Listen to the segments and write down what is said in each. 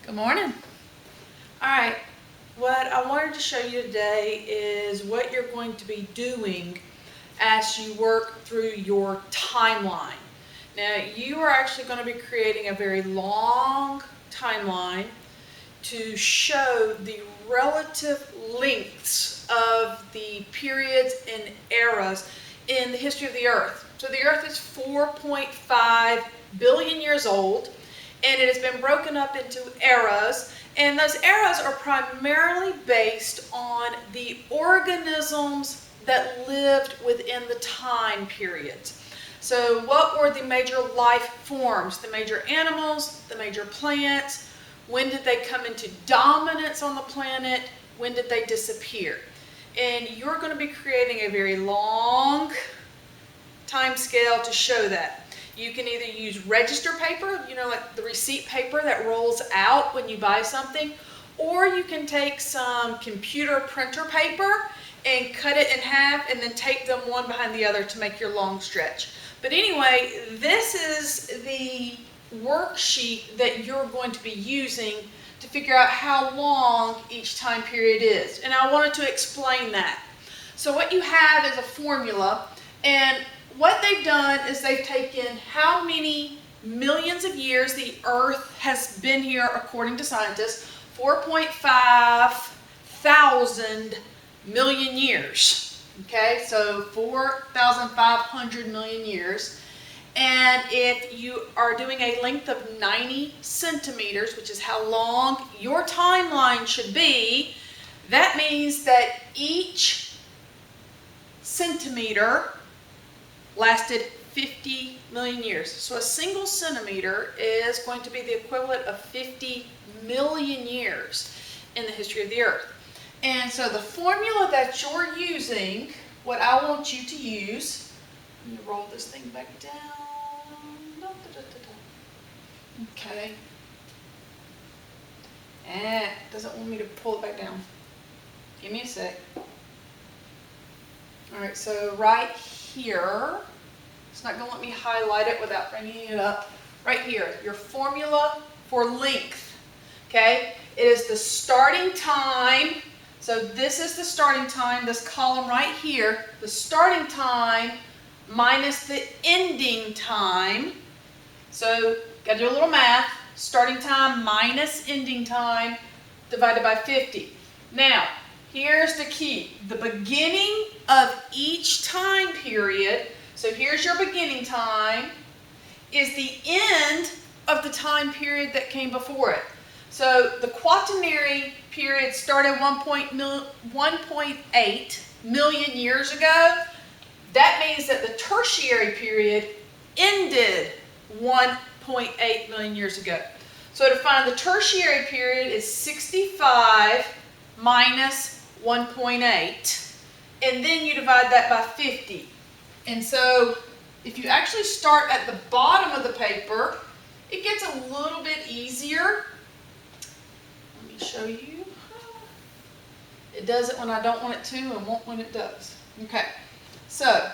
Good morning. All right, what I wanted to show you today is what you're going to be doing as you work through your timeline. Now, you are actually going to be creating a very long timeline to show the relative lengths of the periods and eras in the history of the Earth. So the Earth is 4.5 billion years old, and it has been broken up into eras, and those eras are primarily based on the organisms that lived within the time periods. So what were the major life forms, the major animals, the major plants? When did they come into dominance on the planet? When did they disappear? And you're going to be creating a very long time scale to show that. You can either use register paper, like the receipt paper that rolls out when you buy something, or you can take some computer printer paper and cut it in half and then tape them one behind the other to make your long stretch. But anyway, this is the worksheet that you're going to be using to figure out how long each time period is. And I wanted to explain that. So what you have is a formula, and what they've done is they've taken how many millions of years the Earth has been here according to scientists, 4.5 thousand million years. Okay, so 4,500 million years. And if you are doing a length of 90 centimeters, which is how long your timeline should be, that means that each centimeter lasted 50 million years. So a single centimeter is going to be the equivalent of 50 million years in the history of the Earth. And so the formula that you're using, what I want you to use, let me roll this thing back down. Okay. And it doesn't want me to pull it back down. Give me a sec. All right, so right here, it's not going to let me highlight it without bringing it up. Right here, your formula for length, okay? It is the starting time. So this is the starting time, this column right here, the starting time minus the ending time. So got to do a little math. Starting time minus ending time divided by 50. Now, here's the key. The beginning of each time period, so here's your beginning time, is the end of the time period that came before it. So the Quaternary period started 1.8 million years ago. That means that the Tertiary period ended 1.8 million years ago. So to find the Tertiary period is 65 minus 1.8, and then you divide that by 50. And so if you actually start at the bottom of the paper, it gets a little bit easier. Let me show you. It does it when I don't want it to and won't when it does. Okay, so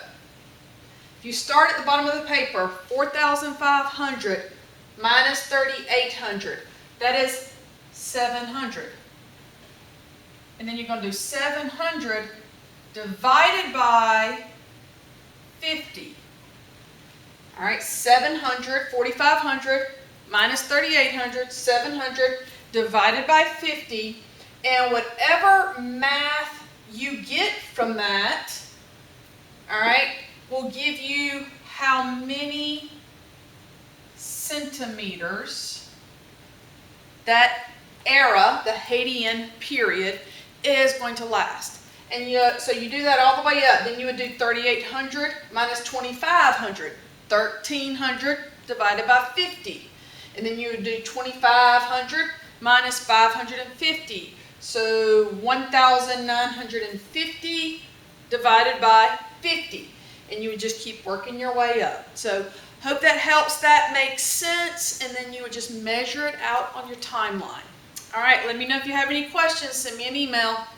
if you start at the bottom of the paper, 4,500 minus 3,800, that is 700. And then you're going to do 700 divided by 50. All right, 700, 4,500 minus 3,800, 700 divided by 50. And whatever math you get from that, all right, will give you how many centimeters that era, the Hadean period, is going to last. And so you do that all the way up. Then you would do 3,800 minus 2,500. 1,300 divided by 50. And then you would do 2,500 minus 550. So 1,950 divided by 50. And you would just keep working your way up. So hope that helps. That makes sense. And then you would just measure it out on your timeline. All right, let me know if you have any questions. Send me an email.